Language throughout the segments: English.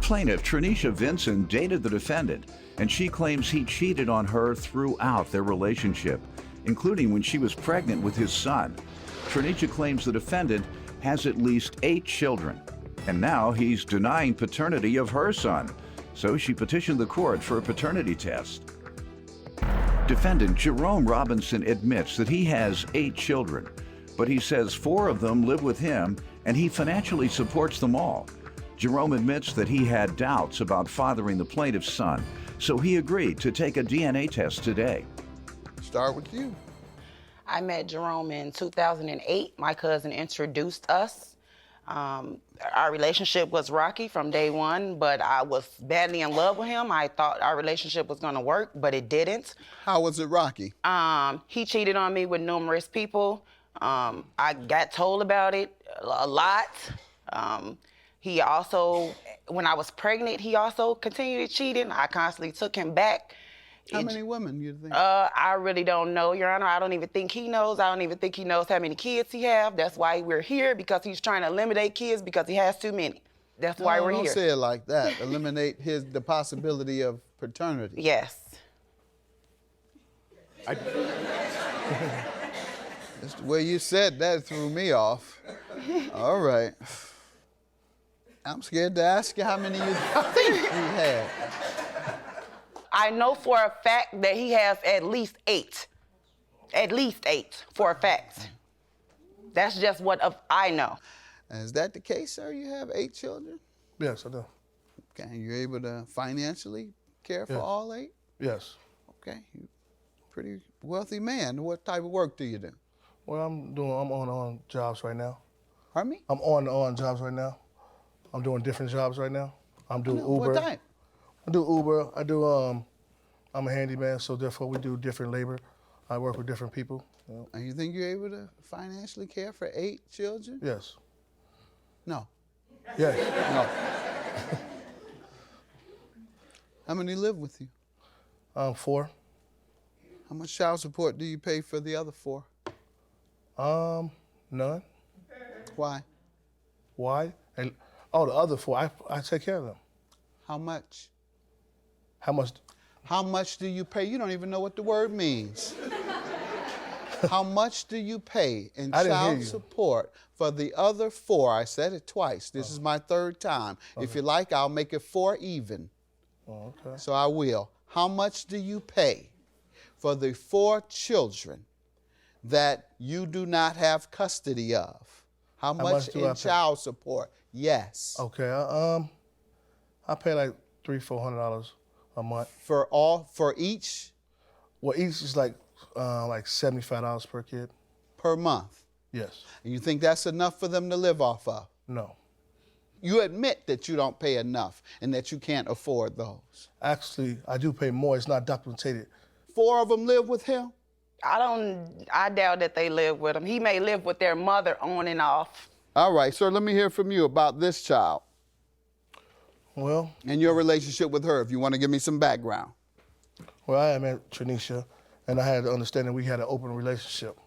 plaintiff, Trinisha Vinson, dated the defendant, and she claims he cheated on her throughout their relationship, including when she was pregnant with his son. Trinisha claims the defendant has at least 8 children, and now he's denying paternity of her son, so she petitioned the court for a paternity test. Defendant Jerome Robinson admits that he has 8 children, but he says 4 of them live with him and he financially supports them all. Jerome admits that he had doubts about fathering the plaintiff's son, so he agreed to take a DNA test today. Start with you. I met Jerome in 2008. My cousin introduced us. Our relationship was rocky from day one, but I was badly in love with him. I thought our relationship was gonna work, but it didn't. How was it rocky? He cheated on me with numerous people. I got told about it a lot. He also, when I was pregnant, he also continued cheating. I constantly took him back. How many women you think? I really don't know, Your Honor. I don't even think he knows. I don't even think he knows how many kids he has. That's why we're here, because he's trying to eliminate kids because he has too many. That's why we're here. Don't say it like that. Eliminate the possibility of paternity. Yes. That's the way you said that threw me off. All right. I'm scared to ask you how many you think you had. I know for a fact that he has at least 8. At least 8, for a fact. That's just what I know. Is that the case, sir? You have 8 children? Yes, I do. Okay, you're able to financially care for all 8? Yes. Okay, you're a pretty wealthy man. What type of work do you do? Well, I'm on jobs right now. Pardon me? I'm on jobs right now. I'm doing different jobs right now. I'm doing Uber. What type? I do Uber. I'm a handyman, so therefore we do different labor. I work with different people. You know. And you think you're able to financially care for 8 children? Yes. No. Yes. No. How many live with you? 4. How much child support do you pay for the other 4? None. Why? Why? And the other 4, I take care of them. How much? How much? How much do you pay? You don't even know what the word means. How much do you pay in child support for the other 4? I said it twice. This is my 3rd time. Okay. If you like, I'll make it 4 even. Oh, okay. So I will. How much do you pay for the 4 children that you do not have custody of? How much in child support? Yes. Okay. I pay like $300-400 a month. For each? Well, each is like $75 per kid. Per month? Yes. And you think that's enough for them to live off of? No. You admit that you don't pay enough and that you can't afford those. Actually, I do pay more. It's not documented. 4 of them live with him? I doubt that they live with him. He may live with their mother on and off. All right, sir, let me hear from you about this child. Well. And your relationship with her, if you want to give me some background. Well, I met Trinisha, and I had to understand that we had an open relationship.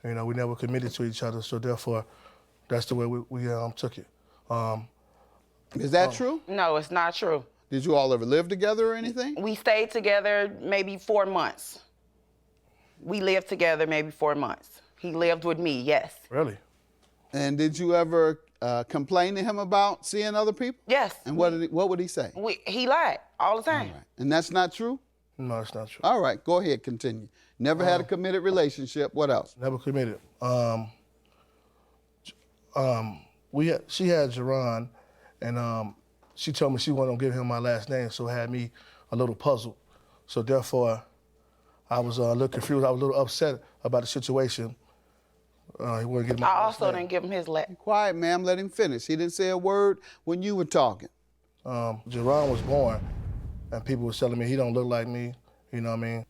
You know, we never committed to each other, so therefore, that's the way we took it. Is that true? No, it's not true. Did you all ever live together or anything? We stayed together maybe 4 months. We lived together maybe 4 months. He lived with me, yes. Really? And did you ever complain to him about seeing other people? Yes. And what would he say? He lied all the time. All right. And that's not true? No, it's not true. All right, go ahead, continue. Never had a committed relationship. What else? Never committed. She had Jerron, and she told me she wasn't gonna give him my last name, so it had me a little puzzled. So therefore, I was a little confused. I was a little upset about the situation. He wouldn't give my I last also name. didn't give him his last. Quiet, ma'am. Let him finish. He didn't say a word when you were talking. Jerron was born, and people were telling me he don't look like me. You know what I mean?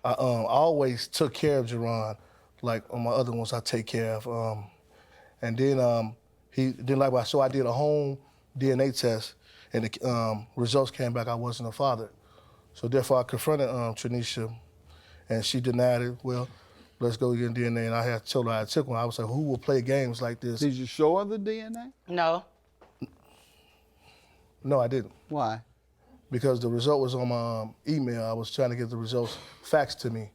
I always took care of Jerron, like on my other ones I take care of. And then he didn't like what, so I did a home DNA test, and the results came back I wasn't a father. So therefore I confronted Trinisha, and she denied it. Well, let's go get DNA, and I had told her I took one. I was like, who will play games like this? Did you show her the DNA? No. No, I didn't. Why? Because the result was on my email. I was trying to get the results faxed to me.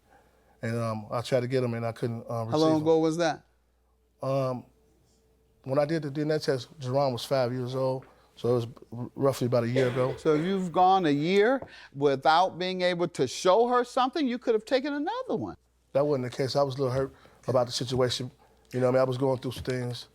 And I tried to get them and I couldn't receive How long them. ago was that? When I did the DNA test, Jerron was 5 years old. So it was roughly about a year ago. So if you've gone a year without being able to show her something, you could have taken another one. That wasn't the case. I was a little hurt about the situation. You know what I mean? I was going through some things.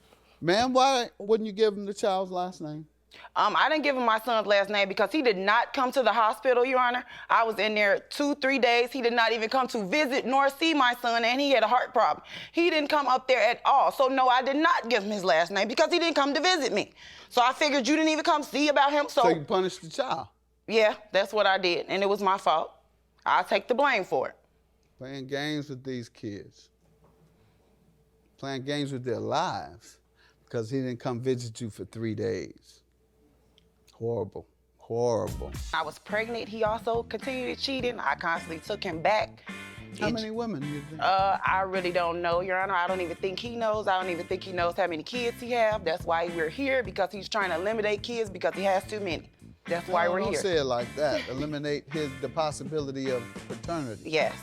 Ma'am, why wouldn't you give him the child's last name? I didn't give him my son's last name because he did not come to the hospital, Your Honor. I was in there 2-3 days. He did not even come to visit nor see my son, and he had a heart problem. He didn't come up there at all. So, no, I did not give him his last name because he didn't come to visit me. So I figured you didn't even come see about him, So you punished the child? Yeah, that's what I did, and it was my fault. I'll take the blame for it. Playing games with these kids. Playing games with their lives because he didn't come visit you for 3 days. Horrible, horrible. I was pregnant. He also continued cheating. I constantly took him back. How many women you think? I really don't know, Your Honor. I don't even think he knows. I don't even think he knows how many kids he has. That's why we're here, because he's trying to eliminate kids because he has too many. That's why we're Don't here. say it like that. Eliminate the possibility of paternity. Yes.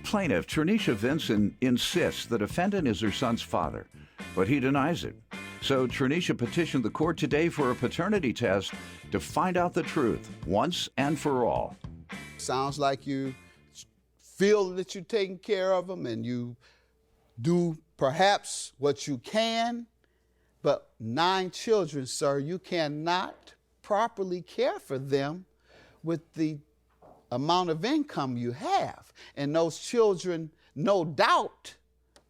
Plaintiff Trinisha Vinson insists the defendant is her son's father, but he denies it. So Trinisha petitioned the court today for a paternity test to find out the truth once and for all. Sounds like you feel that you're taking care of them and you do perhaps what you can, but 9 children, sir, you cannot properly care for them with the amount of income you have. And those children, no doubt,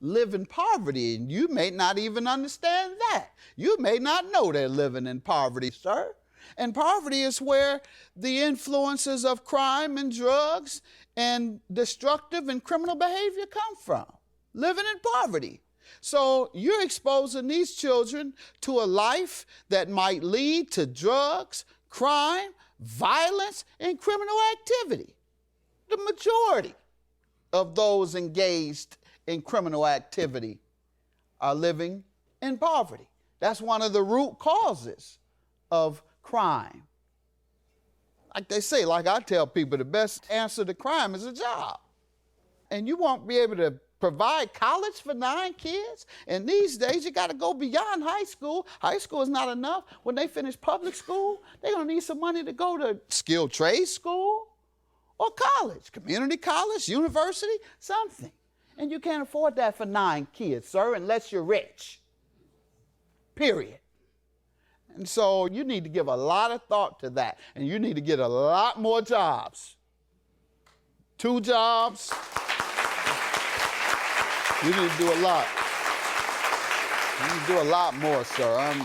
live in poverty, and you may not even understand that. You may not know they're living in poverty, sir. And poverty is where the influences of crime and drugs and destructive and criminal behavior come from, living in poverty. So you're exposing these children to a life that might lead to drugs, crime, violence, and criminal activity. The majority of those engaged in criminal activity are living in poverty. That's one of the root causes of crime. Like they say, like I tell people, the best answer to crime is a job. And you won't be able to provide college for 9 kids. And these days, you got to go beyond high school. High school is not enough. When they finish public school, they're going to need some money to go to skilled trade school or college, community college, university, something. And you can't afford that for 9 kids, sir, unless you're rich. Period. And so you need to give a lot of thought to that. And you need to get a lot more jobs. 2 jobs. You need to do a lot. You need to do a lot more, sir.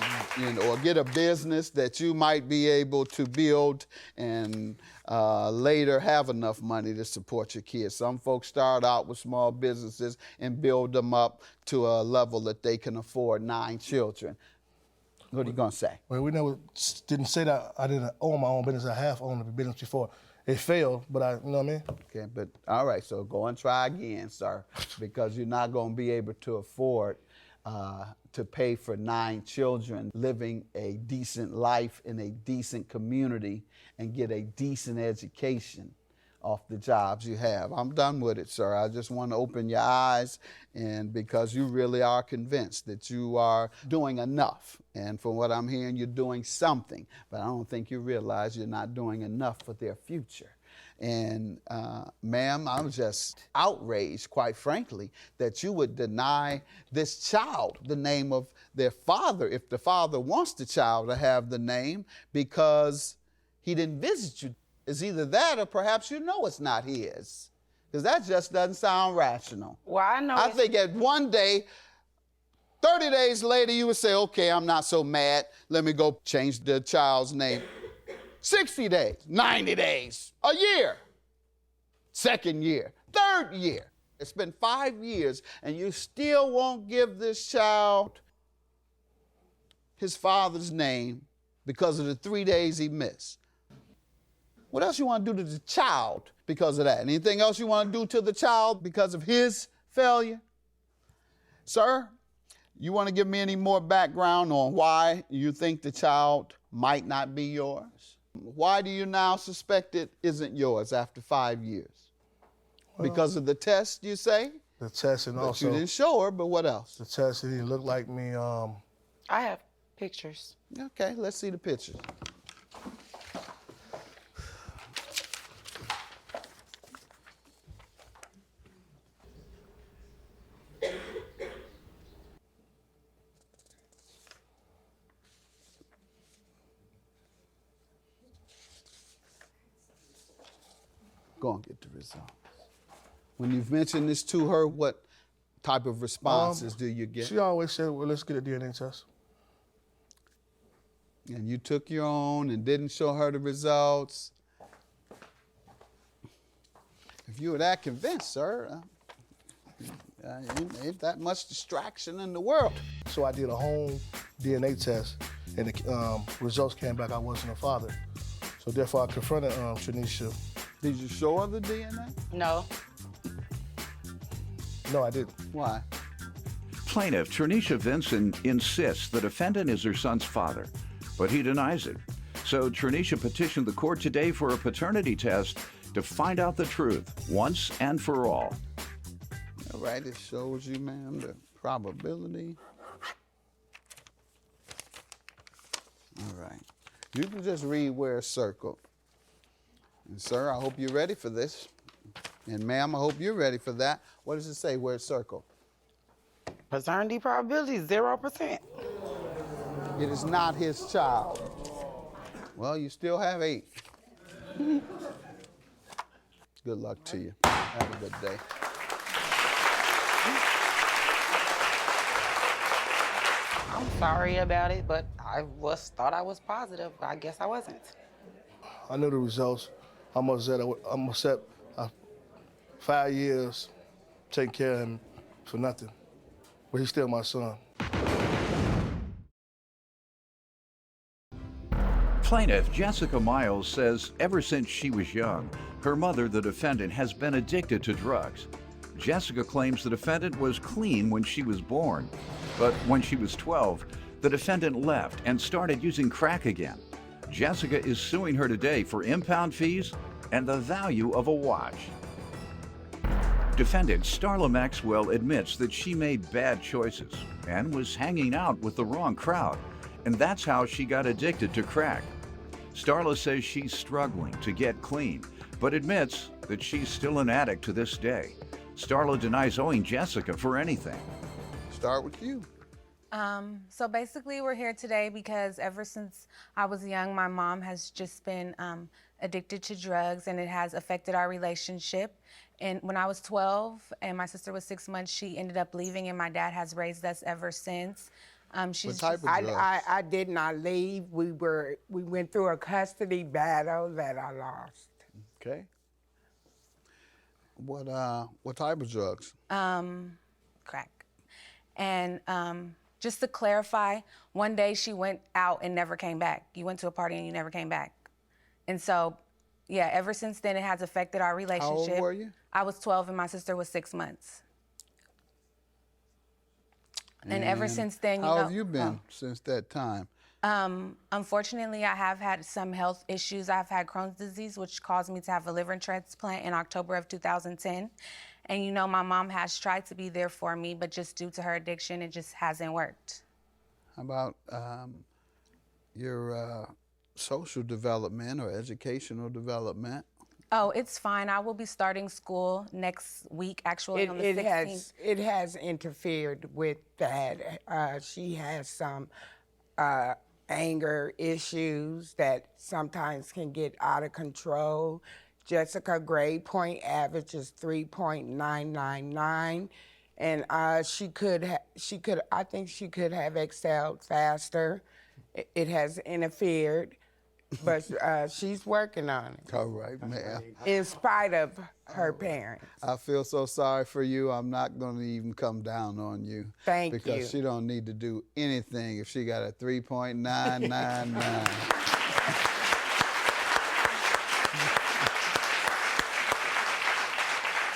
Or get a business that you might be able to build and later have enough money to support your kids. Some folks start out with small businesses and build them up to a level that they can afford 9 children. What are you going to say? Well, we never didn't say that I didn't own my own business. I have owned a business before. It failed, but you know what I mean? Okay, but all right, so go and try again, sir, because you're not going to be able to afford to pay for 9 children living a decent life in a decent community and get a decent education off the jobs you have. I'm done with it, sir. I just want to open your eyes, and because you really are convinced that you are doing enough. And from what I'm hearing, you're doing something, but I don't think you realize you're not doing enough for their future. And ma'am, I'm just outraged, quite frankly, that you would deny this child the name of their father if the father wants the child to have the name because he didn't visit you. It's either that or perhaps you know it's not his, because that just doesn't sound rational. Well, I know. I think at one day, 30 days later, you would say, okay, I'm not so mad. Let me go change the child's name. 60 days, 90 days, a year, 2nd year, 3rd year. It's been 5 years, and you still won't give this child his father's name because of the 3 days he missed. What else you want to do to the child because of that? Anything else you want to do to the child because of his failure? Sir, You want to give me any more background on why you think the child might not be yours? Why do you now suspect it isn't yours after 5 years? Well, because of the test, you say? The test, and but also... you didn't show her, but what else? The test, it didn't look like me. I have pictures. Okay, let's see the pictures. Go and get the results. When you've mentioned this to her, what type of responses do you get? She always said, well, let's get a DNA test. And you took your own and didn't show her the results. If you were that convinced, sir, ain't that much distraction in the world. So I did a home DNA test, and the results came back I wasn't a father. So therefore, I confronted Tranisha. Did you show her the DNA? No. No, I didn't. Why? Plaintiff Tranisha Vinson insists the defendant is her son's father, but he denies it. So Tranisha petitioned the court today for a paternity test to find out the truth once and for all. All right, it shows you, ma'am, the probability. All right. You can just read where it's circled. And sir, I hope you're ready for this. And ma'am, I hope you're ready for that. What does it say where it's circled? Paternity probability is 0%. It is not his child. Well, you still have 8. Good luck to you. Have a good day. I'm sorry about it, but I thought I was positive. I guess I wasn't. I knew the results. I'm upset. 5 years taking care of him for nothing. But he's still my son. Plaintiff Jessica Miles says ever since she was young, her mother, the defendant, has been addicted to drugs. Jessica claims the defendant was clean when she was born, but when she was 12, the defendant left and started using crack again. Jessica is suing her today for impound fees and the value of a watch. Defendant Starla Maxwell admits that she made bad choices and was hanging out with the wrong crowd, and that's how she got addicted to crack. Starla says she's struggling to get clean, but admits that she's still an addict to this day. Starla denies owing Jessica for anything. Start with you. So basically we're here today because ever since I was young, my mom has just been addicted to drugs, and it has affected our relationship. And when I was 12 and my sister was 6 months, she ended up leaving, and my dad has raised us ever since. What type of drugs? I did not leave. We went through a custody battle that I lost. Okay. What type of drugs? Crack. And just to clarify, one day she went out and never came back. You went to a party and you never came back. And so, yeah, ever since then it has affected our relationship. How old were you? I was 12 and my sister was 6 months. And ever since then, how have you been since that time? Unfortunately, I have had some health issues. I've had Crohn's disease, which caused me to have a liver transplant in October of 2010. And you know, my mom has tried to be there for me, but just due to her addiction, it just hasn't worked. How about your social development or educational development? Oh, it's fine. I will be starting school next week, actually, on the 16th. It has interfered with that. She has some anger issues that sometimes can get out of control. Jessica grade point average is 3.999, and I think she could have excelled faster. It has interfered, but she's working on it. All right, ma'am. In spite of her parents. I feel so sorry for you. I'm not going to even come down on you. Thank you. Because she don't need to do anything if she got a 3.999.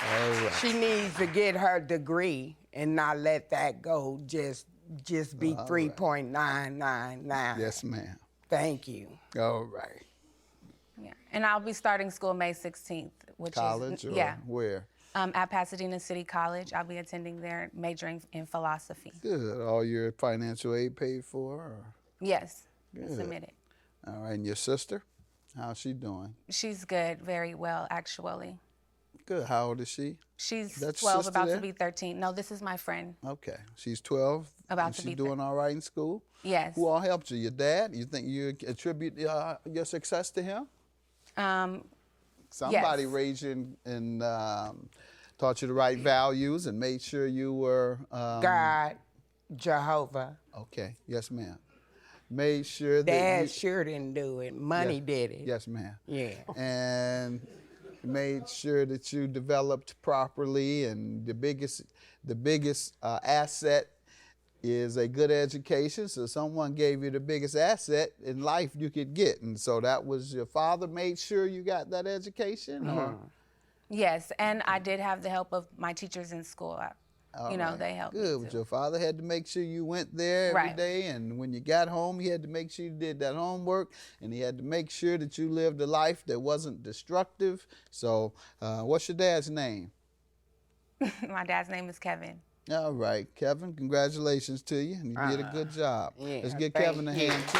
All right. She needs to get her degree and not let that go just just be 3.999. Yes, ma'am. Thank you. All right. Yeah. And I'll be starting school May 16th, which College is or yeah. where? At Pasadena City College. I'll be attending there, majoring in philosophy. Good. All your financial aid paid for? Or? Yes. Good. Submitted. All right. And your sister? How's she doing? She's good, very well, actually. Good. How old is she? She's That's 12, sister about there? to be 13. No, this is my friend. Okay. She's 12. About and to she's be doing all right in school? Yes. Who all helped you? Your dad? You think you attribute your success to him? Somebody Yes. raised you and taught you the right values and made sure you were... God, Jehovah. Okay. Yes, ma'am. Made sure that Dad sure didn't do it. Money did it. Yes, ma'am. Yeah. And made sure that you developed properly, and the biggest asset is a good education. So someone gave you the biggest asset in life you could get, and so that was your father made sure you got that education, or? Yes, and I did have the help of my teachers in school. All They right. helped Good. me But too. your father had to make sure you went there every Right. day, and when you got home, he had to make sure you did that homework, and he had to make sure that you lived a life that wasn't destructive. So, what's your dad's name? My dad's name is Kevin. All right, Kevin. Congratulations to you, and you did a good job. yeah, Let's give thank Kevin a you. hand too.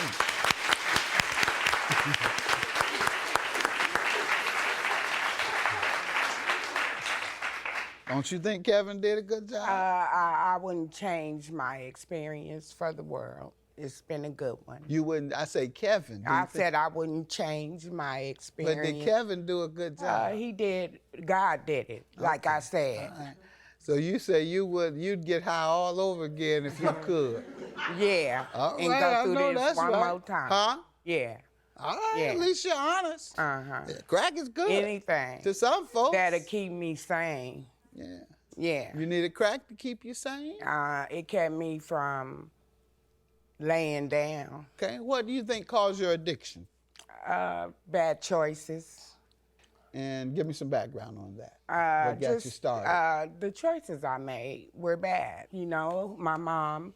Don't you think Kevin did a good job? I wouldn't change my experience for the world. It's been a good one. You wouldn't. I say Kevin. Do you I think- said I wouldn't change my experience. But did Kevin do a good job? He did. God did it, like I said. So you say you'd get high all over again if you could. Yeah. All and right, go I through know this that's one right. more time. Huh? Yeah. All right, Yeah. at least you're honest. Uh-huh. Yeah, crack is good. Anything To some folks. that'll keep me sane. Yeah. Yeah. You need a crack to keep you sane? It kept me from laying down. Okay. What do you think caused your addiction? Bad choices. And give me some background on that. What got you Just, started? the choices I made were bad. You know, my mom,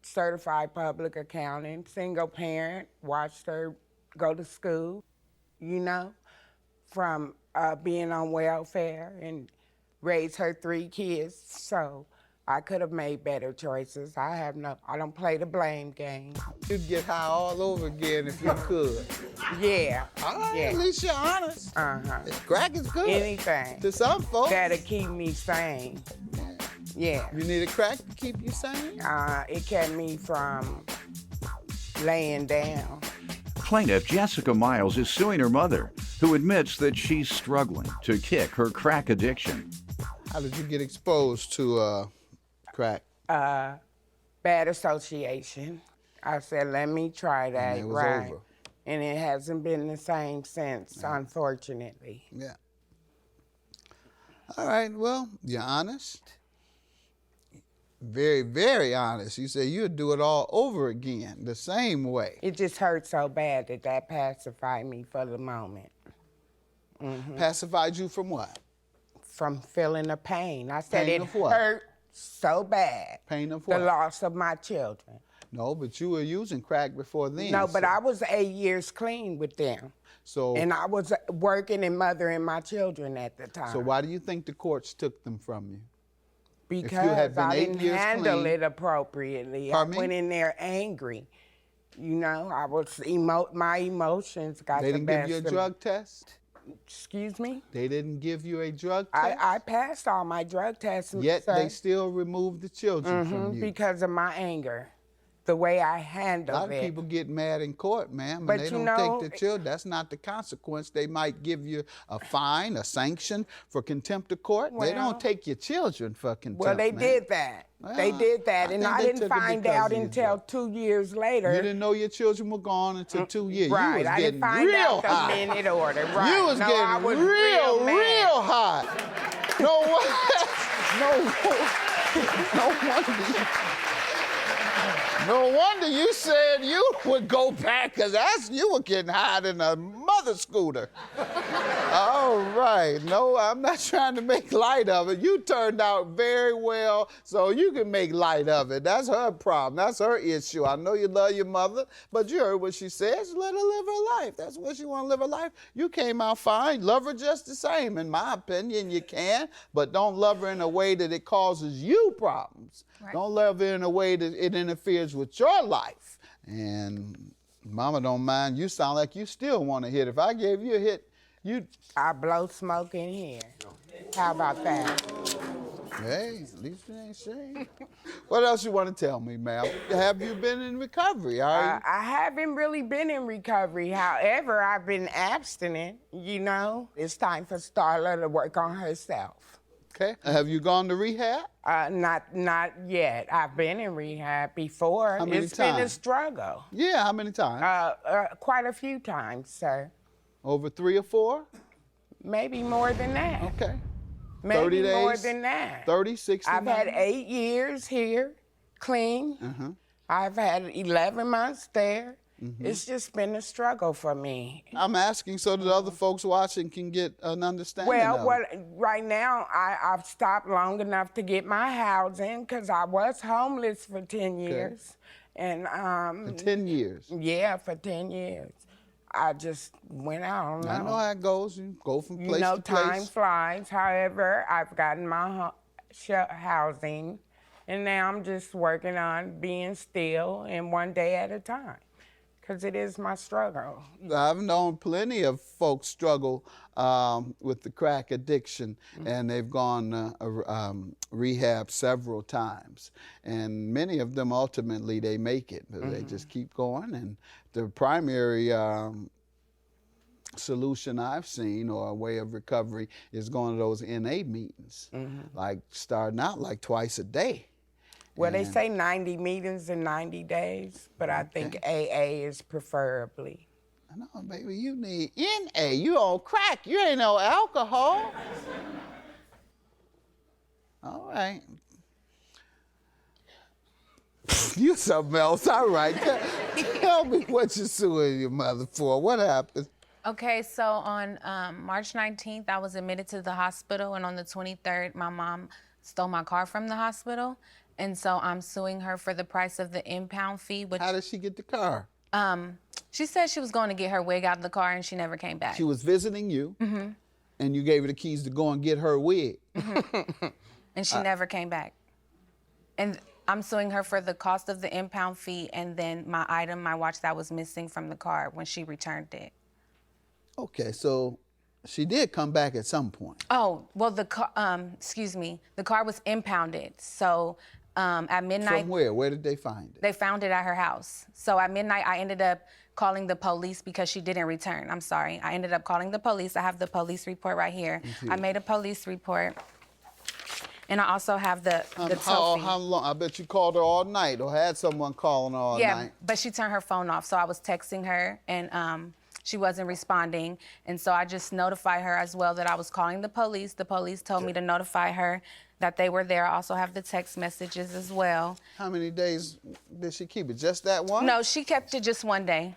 certified public accountant, single parent, watched her go to school, you know, from being on welfare and raise her 3 kids. So I could have made better choices. I don't play the blame game. You'd get high all over again if you could. Yeah. All right, Yeah. at least you're honest. Uh-huh. Crack is good. Anything To some folks. that'll keep me sane. Yeah. You need a crack to keep you sane? It kept me from laying down. Plaintiff Jessica Miles is suing her mother, who admits that she's struggling to kick her crack addiction. How did you get exposed to crack? Bad association. I said, let me try that. And it was right. over. And it hasn't been the same since, unfortunately. Yeah. All right, well, you're honest. Very, very honest. You say you'd do it all over again, the same way. It just hurt so bad that pacified me for the moment. Pacified you from what? From feeling the pain. I said Pain it of what? hurt so bad. Pain of The what? loss of my children. No, but you were using crack before then. No, but so- I was 8 years clean with them. So, And I was working and mothering my children at the time. so why do you think the courts took them from you? Because had been I 8 didn't years handle clean- it appropriately. Pardon me? I went in there angry. You know, I was my emotions got They the didn't best give you a of me. drug test? Excuse me? They didn't give you a drug test? I passed all my drug tests. Yet sir. they still removed the children from you. Because of my anger, the way I A handled lot of it. people get mad in court, ma'am, But and they you don't know- take the children. That's not the consequence. They might give you a fine, a sanction for contempt of court. they Well- don't take your children for contempt. Well, they ma'am. did that. They Well, did that, I and think I they didn't took it find because out of your until drug. 2 years later. You didn't know your children were gone until 2 years. Right, You was I getting didn't find real out the hot. minute order. Right. You was no, getting I was real, mad. real hot. No wonder you said you would go back, because you were getting hot in a mother another scooter. All right. No, I'm not trying to make light of it. You turned out very well, so you can make light of it. That's her problem. That's her issue. I know you love your mother, but you heard what she says. Let her live her life. That's what she want to live her life. You came out fine. Love her just the same, in my opinion. You can, but don't love her in a way that it causes you problems. Right. Don't love her in a way that it interferes with your life. And Mama don't mind. You sound like you still want to hit. If I gave you a hit, you'd... I blow smoke in here. How about that? Hey, at least you ain't ashamed. What else you want to tell me, ma'am? Have you been in recovery? I haven't really been in recovery. However, I've been abstinent, you know. It's time for Starla to work on herself. Okay. Have you gone to rehab? Not yet. I've been in rehab before. How many It's been a times? struggle. Yeah, how many times? Quite a few times, sir. Over 3 or 4? Maybe more than that. Okay. Maybe 30 days? more than that. 30, 60? I've had 8 years here, clean. I've had 11 months there. It's just been a struggle for me. I'm asking so that other folks watching can get an understanding Well, of it. right now, I've stopped long enough to get my housing because I was homeless for 10 years. And For 10 years? yeah, for 10 years. I just went out. I know how it goes. You go from place to place. Time flies. However, I've gotten my housing, and now I'm just working on being still and one day at a time, because it is my struggle. I've known plenty of folks struggle with the crack addiction, and they've gone rehab several times. And many of them, ultimately, they make it. They just keep going. And the primary solution I've seen, or a way of recovery, is going to those NA meetings, like starting out like twice a day. Well, they say 90 meetings in 90 days, but I think AA is preferably. I know, baby, you need NA. You on crack. You ain't no alcohol. All right. You something else. All right. Tell me what you're suing your mother for. What happened? Okay, so on March 19th, I was admitted to the hospital, and on the 23rd, my mom stole my car from the hospital, and so I'm suing her for the price of the impound fee. Which, how did she get the car? She said she was going to get her wig out of the car, and she never came back. She was visiting you, and you gave her the keys to go and get her wig. And she never came back. And I'm suing her for the cost of the impound fee and then my item, my watch that was missing from the car when she returned it. Okay, so she did come back at some point. Oh, well, the car, the car was impounded. So at midnight. From where? Where did they find it? They found it at her house. So at midnight, I ended up calling the police because she didn't return. I'm sorry. I ended up calling the police. I have the police report right here. I made a police report. And I also have the tow fee. How long? I bet you called her all night or had someone calling all night. Yeah, but she turned her phone off. So I was texting her and she wasn't responding. And so I just notified her as well that I was calling the police. The police told me to notify her that they were there. I also have the text messages as well. How many days did she keep it? Just that one? No, she kept it just one day.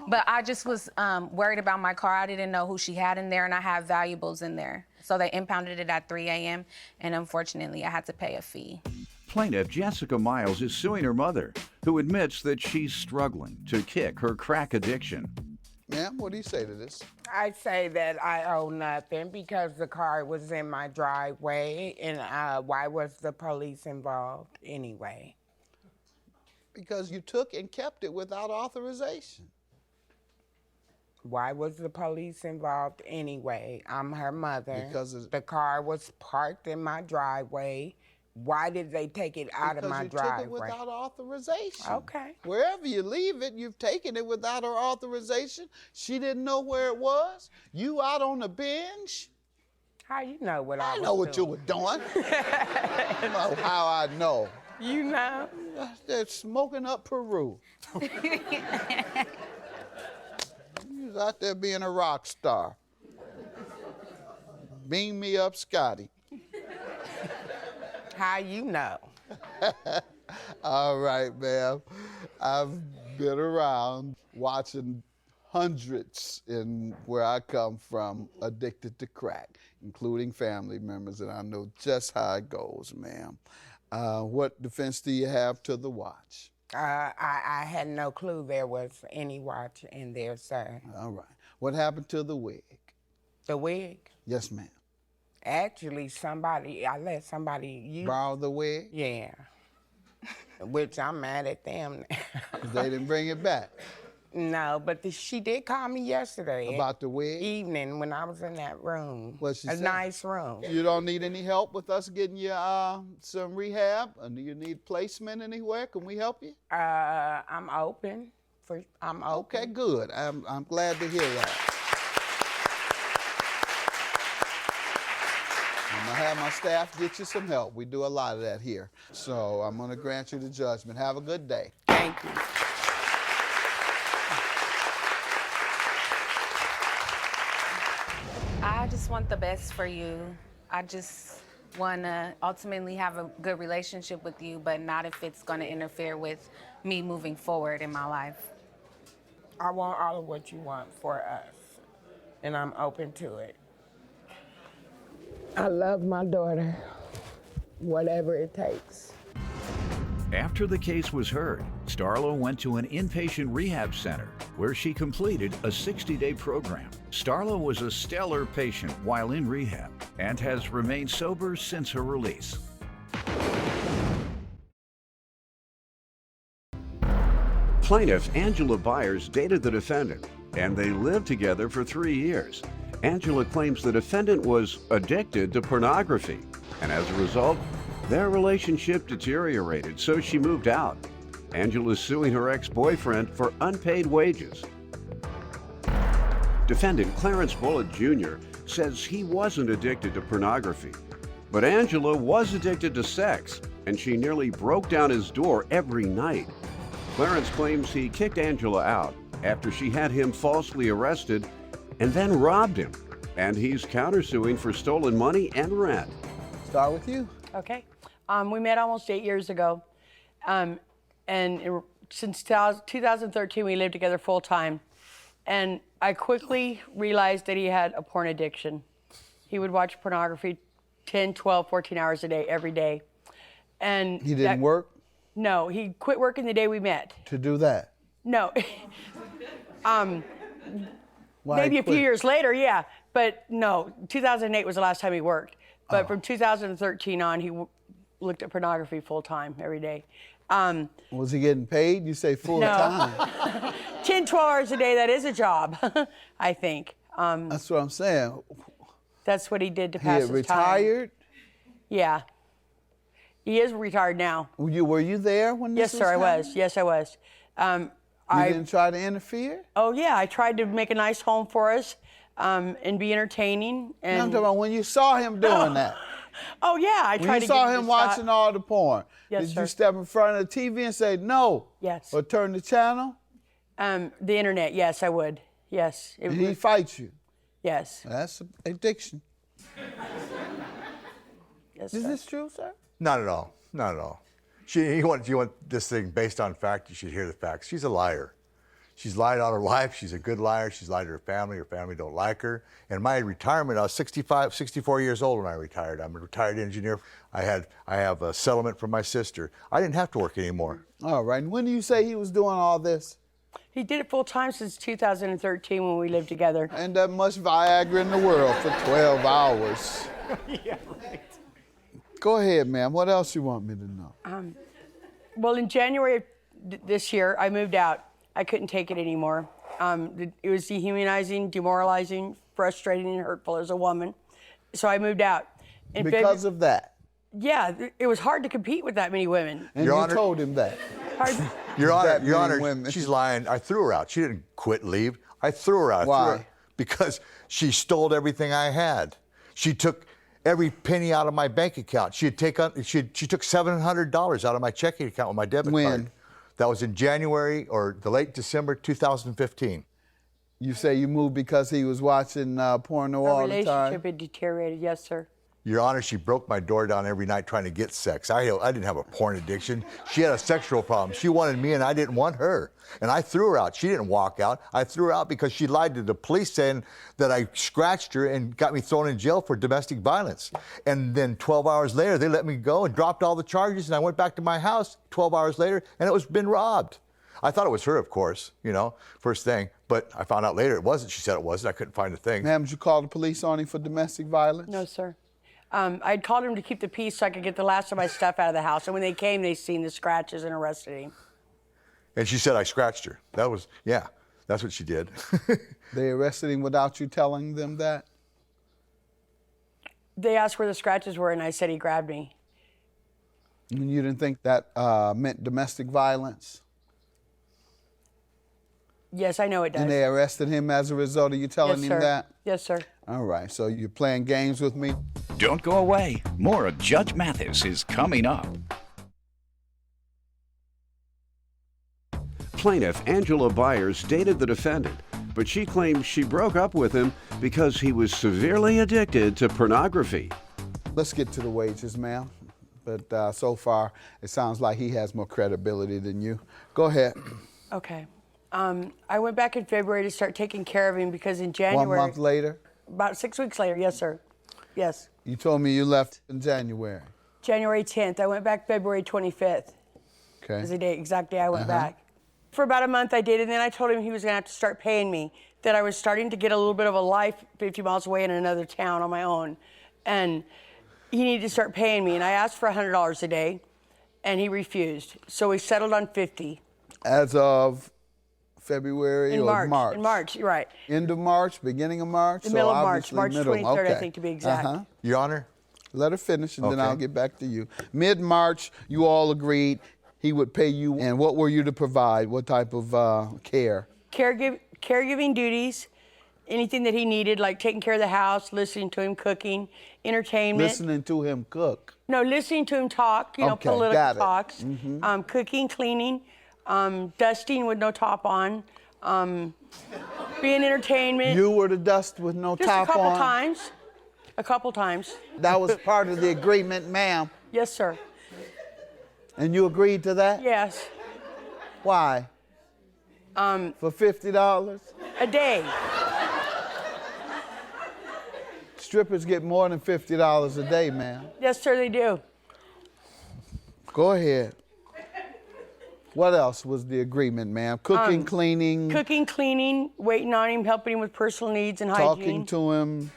But I just was worried about my car. I didn't know who she had in there, and I have valuables in there. So they impounded it at 3 a.m., and unfortunately, I had to pay a fee. Plaintiff Jessica Miles is suing her mother, who admits that she's struggling to kick her crack addiction. Ma'am, what do you say to this? I say that I owe nothing because the car was in my driveway, and why was the police involved anyway? Because you took and kept it without authorization. Why was the police involved anyway? I'm her mother. Because the car was parked in my driveway. Why did they take it out of my driveway? Because you took it without authorization. Okay. Wherever you leave it, you've taken it without her authorization. She didn't know where it was. You out on the bench. How you know what I was know what you doing? were doing. How I know. You know? They're smoking up Peru. You was out there being a rock star. Beam me up, Scotty. How you know? All right, ma'am. I've been around watching hundreds in where I come from addicted to crack, including family members, and I know just how it goes, ma'am. What defense do you have to the watch? I had no clue there was any watch in there, sir. All right. What happened to the wig? The wig? Yes, ma'am. Actually, I let somebody use. Borrow the wig? Yeah. Which I'm mad at them now. They didn't bring it back. No, but she did call me yesterday. About the wig? Evening when I was in that room. What'd she say? say? Nice room. You don't need any help with us getting you some rehab? Or do you need placement anywhere? Can we help you? I'm open. I'm open. Okay, good. I'm glad to hear that. I'm gonna have my staff get you some help. We do a lot of that here. So I'm gonna grant you the judgment. Have a good day. Thank you. I just want the best for you. I just want to ultimately have a good relationship with you, but not if it's going to interfere with me moving forward in my life. I want all of what you want for us, and I'm open to it. I love my daughter, whatever it takes. After the case was heard, Starlo went to an inpatient rehab center where she completed a 60-day program. Starlo was a stellar patient while in rehab and has remained sober since her release. Plaintiff Angela Byers dated the defendant, and they lived together for 3 years. Angela claims the defendant was addicted to pornography, and as a result, their relationship deteriorated, so she moved out. Angela is suing her ex-boyfriend for unpaid wages. Defendant Clarence Bullitt Jr. says he wasn't addicted to pornography, but Angela was addicted to sex, and she nearly broke down his door every night. Clarence claims he kicked Angela out after she had him falsely arrested and then robbed him, and he's countersuing for stolen money and rent. Start with you. Okay. We met almost 8 years ago, and since 2013 we lived together full time, and I quickly realized that he had a porn addiction. He would watch pornography 10, 12, 14 hours a day, every day. And He didn't work? No, he quit working the day we met. To do that? No. Why Maybe a few quit? years later, yeah, but no, 2008 was the last time he worked. But from 2013 on, he looked at pornography full time, every day. Was he getting paid? You say full No. time. 10, 12 hours a day, that is a job, I think. That's what I'm saying. That's what he did to He pass had his time. retired? Yeah. He is retired now. Were you there when this Yes, sir, I happening? was. Yes, I was. You didn't try to interfere? Oh, yeah, I tried to make a nice home for us and be entertaining. No, I'm And talking about when you saw him doing that. oh, yeah, I When tried you to saw give it him a shot. watching all the porn, Yes, did sir. you step in front of the TV and say no? Yes. Or turn the channel? The internet, yes, I would. Yes. It And he would- fights you. yes. That's addiction. Yes, Is sir. this true, sir? Not at all. Not at all. You want this thing based on fact, you should hear the facts. She's a liar. She's lied all her life. She's a good liar. She's lied to her family. Her family don't like her. And my retirement, I was 64 years old when I retired. I'm a retired engineer. I have a settlement from my sister. I didn't have to work anymore. All right. And when do you say he was doing all this? He did it full time since 2013 when we lived together. And that much Viagra in the world for 12 hours. Yeah, right. Go ahead, ma'am. What else you want me to know? Well, in January of this year, I moved out. I couldn't take it anymore. It was dehumanizing, demoralizing, frustrating, and hurtful as a woman. So I moved out. Because of that. Yeah, it was hard to compete with that many women. And Your you Honor- told him that. Hard. Your Honor, That Your many Honor, women. she's lying. I threw her out. She didn't quit and leave. I threw her out. I threw Why? her- because she stole everything I had. She took every penny out of my bank account. She took $700 out of my checking account with my debit When? card. That was in January or the late December 2015. You say you moved because he was watching porno Our all the time? relationship had deteriorated, yes, sir. Your Honor, she broke my door down every night trying to get sex. I didn't have a porn addiction. She had a sexual problem. She wanted me and I didn't want her. And I threw her out. She didn't walk out. I threw her out because she lied to the police saying that I scratched her and got me thrown in jail for domestic violence. And then 12 hours later, they let me go and dropped all the charges, and I went back to my house 12 hours later, and it was been robbed. I thought it was her, of course, you know, first thing. But I found out later it wasn't. She said it wasn't. I couldn't find a thing. Ma'am, did you call the police on him for domestic violence? No, sir. I'd called him to keep the peace so I could get the last of my stuff out of the house. And when they came, they seen the scratches and arrested him. And she said I scratched her. That was, yeah, that's what she did. They arrested him without you telling them that? They asked where the scratches were, and I said he grabbed me. And you didn't think that meant domestic violence? Yes, I know it does. And they arrested him as a result of you telling him that? Yes, sir. All right, so you're playing games with me? Don't go away. More of Judge Mathis is coming up. Plaintiff Angela Byers dated the defendant, but she claims she broke up with him because he was severely addicted to pornography. Let's get to the wages, ma'am. But so far, it sounds like he has more credibility than you. Go ahead. Okay. I went back in February to start taking care of him because in January... 1 month later? About 6 weeks later, yes, sir. Yes. You told me you left in January. January 10th. I went back February 25th. Okay. Is the day, exact day I went back. For about a month I dated, and then I told him he was going to have to start paying me, that I was starting to get a little bit of a life 50 miles away in another town on my own, and he needed to start paying me, and I asked for $100 a day, and he refused. So we settled on $50. As of February or March? In March, you're right. End of March, beginning of March? The middle of March, March 23rd, okay. I think, to be exact. Your Honor? Let her finish, and then Okay. I'll get back to you. Mid-March, you all agreed he would pay you, and what were you to provide? What type of care? Caregiving duties, anything that he needed, like taking care of the house, listening to him cooking, entertainment. Listening to him cook? No, listening to him talk, you know, Okay, political got it. talks. Cooking, cleaning, dusting with no top on, being entertainment. You were to dust with no Just top a couple on? times. A couple times. That was part of the agreement, ma'am. Yes, sir. And you agreed to that? Yes. Why? For $50? A day. Strippers get more than $50 a day, ma'am. Yes, sir, they do. Go ahead. What else was the agreement, ma'am? Cooking, cleaning, Cooking, cleaning, waiting on him, helping him with personal needs and hygiene. talking to him.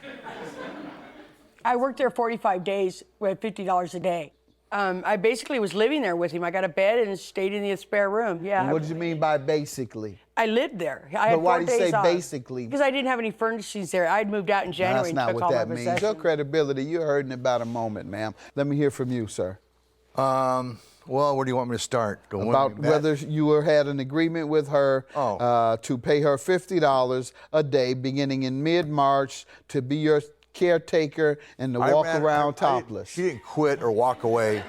I worked there 45 days with $50 a day. I basically was living there with him. I got a bed and stayed in the spare room. Yeah. What do you mean by basically? I lived there. I had why 4 do you days say off. basically? Because I didn't have any furnishings there. I had moved out in January That's and not took what all that my means. possessions. Your credibility, you're hurting about a moment, ma'am. Let me hear from you, sir. Well, where do you want me to start? About whether you had an agreement with her to pay her $50 a day beginning in mid-March to be your caretaker and to walk around topless. She didn't quit or walk away.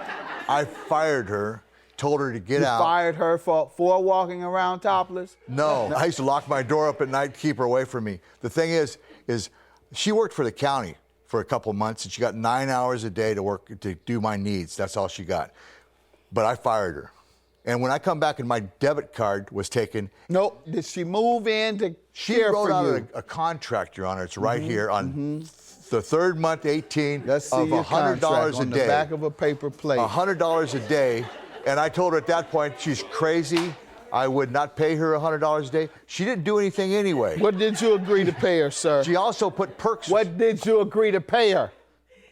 I fired her, told her to get You out. fired her for walking around topless? No, I used to lock my door up at night, keep her away from me. The thing is she worked for the county for a couple months, and she got 9 hours a day to work to do my needs. That's all she got. But I fired her. And when I come back and my debit card was taken. Nope. Did she move in to She care wrote for out you? a contract, Your Honor. It's right here on the third month, 18, Let's see of your $100 contract a on day. the back of a paper plate. $100 a day. And I told her at that point, she's crazy. I would not pay her $100 a day. She didn't do anything anyway. What did you agree to pay her, sir? She also put perks. What did you agree to pay her?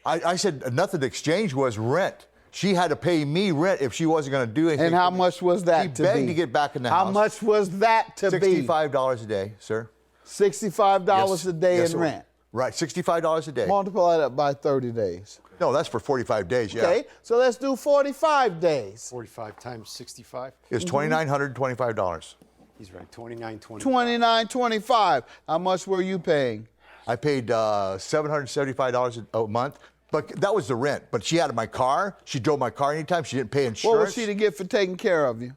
I said nothing to exchange was rent. She had to pay me rent if she wasn't going to do anything. And how much was that to be? She begged to get back in the house. How much was that to be? $65 a day, sir. $65 a day in sir. rent. Right, $65 a day. Multiply that by 30 days. No, that's for 45 days, yeah. Okay, so let's do 45 days. 45 times 65? It's $2,925. He's right, 29.25. $29.25. How much were you paying? I paid $775 a month, but that was the rent. But she had my car. She drove my car anytime. She didn't pay insurance. What was she to get for taking care of you?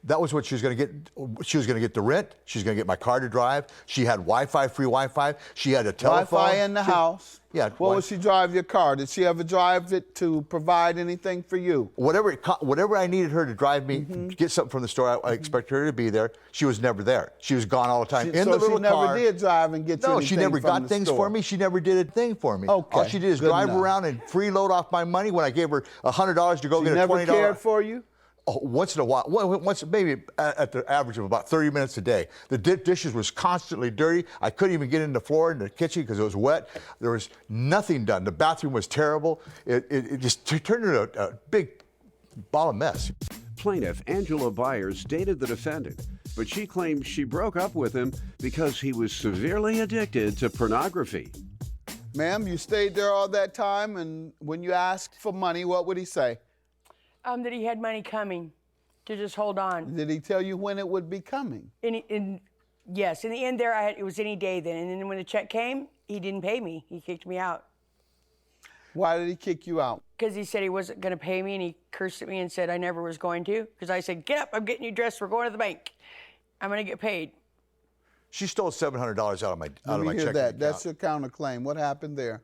That was what she was going to get. She was going to get the rent. She was going to get my car to drive. She had Wi-Fi, free Wi-Fi. She had a telephone. Wi-Fi in the house. Yeah. What would she drive your car? Did she ever drive it to provide anything for you? Whatever I needed her to drive me, get something from the store, I expected her to be there. She was never there. She was gone all the time in the little car. She never did drive and get you anything. No, she never from got the things store. for me. She never did a thing for me. Okay, All she did is good drive enough. around and freeload off my money when I gave her $100 to go get a $20. She never cared for you? Oh, once in a while, once maybe at the average of about 30 minutes a day. The dishes was constantly dirty. I couldn't even get in the floor in the kitchen because it was wet. There was nothing done. The bathroom was terrible. It just turned into a big ball of mess. Plaintiff Angela Byers dated the defendant, but she claims she broke up with him because he was severely addicted to pornography. Ma'am, you stayed there all that time, and when you asked for money, what would he say? That he had money coming to just hold on. Did he tell you when it would be coming? Yes, in the end there, it was any day then. And then when the check came, he didn't pay me. He kicked me out. Why did he kick you out? Because he said he wasn't going to pay me, and he cursed at me and said I never was going to. Because I said, get up, I'm getting you dressed, we're going to the bank. I'm going to get paid. She stole $700 out of my Let me checking hear that. account. That's your counterclaim. What happened there?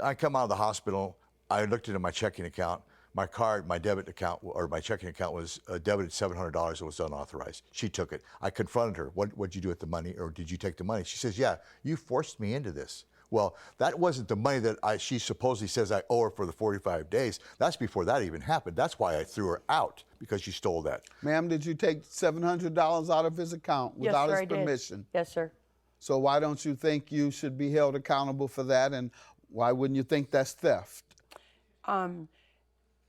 I come out of the hospital. I looked into my checking account. My card, my debit account, or my checking account was debited $700. It was unauthorized. She took it. I confronted her. What'd you do with the money, or did you take the money? She says, yeah, you forced me into this. Well, that wasn't the money that she supposedly says I owe her for the 45 days. That's before that even happened. That's why I threw her out, because she stole that. Ma'am, did you take $700 out of his account without his permission? Yes, sir. So why don't you think you should be held accountable for that, and why wouldn't you think that's theft?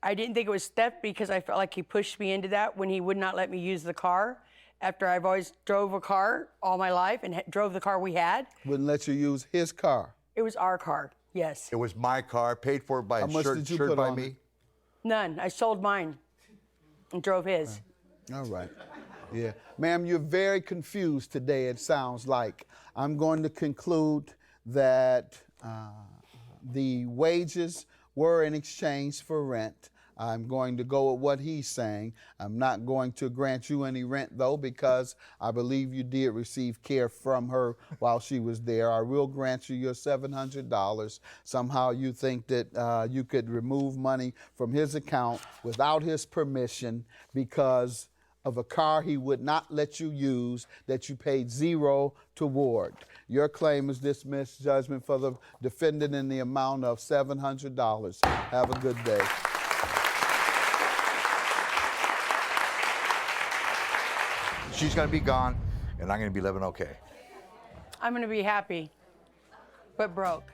I didn't think it was theft because I felt like he pushed me into that when he would not let me use the car. After I've always drove a car all my life and drove the car we had. Wouldn't let you use his car? It was our car, yes. It was my car, paid for by How much did you put by on me. it? None. I sold mine and drove his. All right. Yeah. Ma'am, you're very confused today, it sounds like. I'm going to conclude that the wages were in exchange for rent. I'm going to go with what he's saying. I'm not going to grant you any rent, though, because I believe you did receive care from her while she was there. I will grant you your $700. Somehow you think that you could remove money from his account without his permission because of a car he would not let you use that you paid $0 toward. Your claim is dismissed. Judgment for the defendant in the amount of $700. Have a good day. She's going to be gone, and I'm going to be living okay. I'm going to be happy, but broke.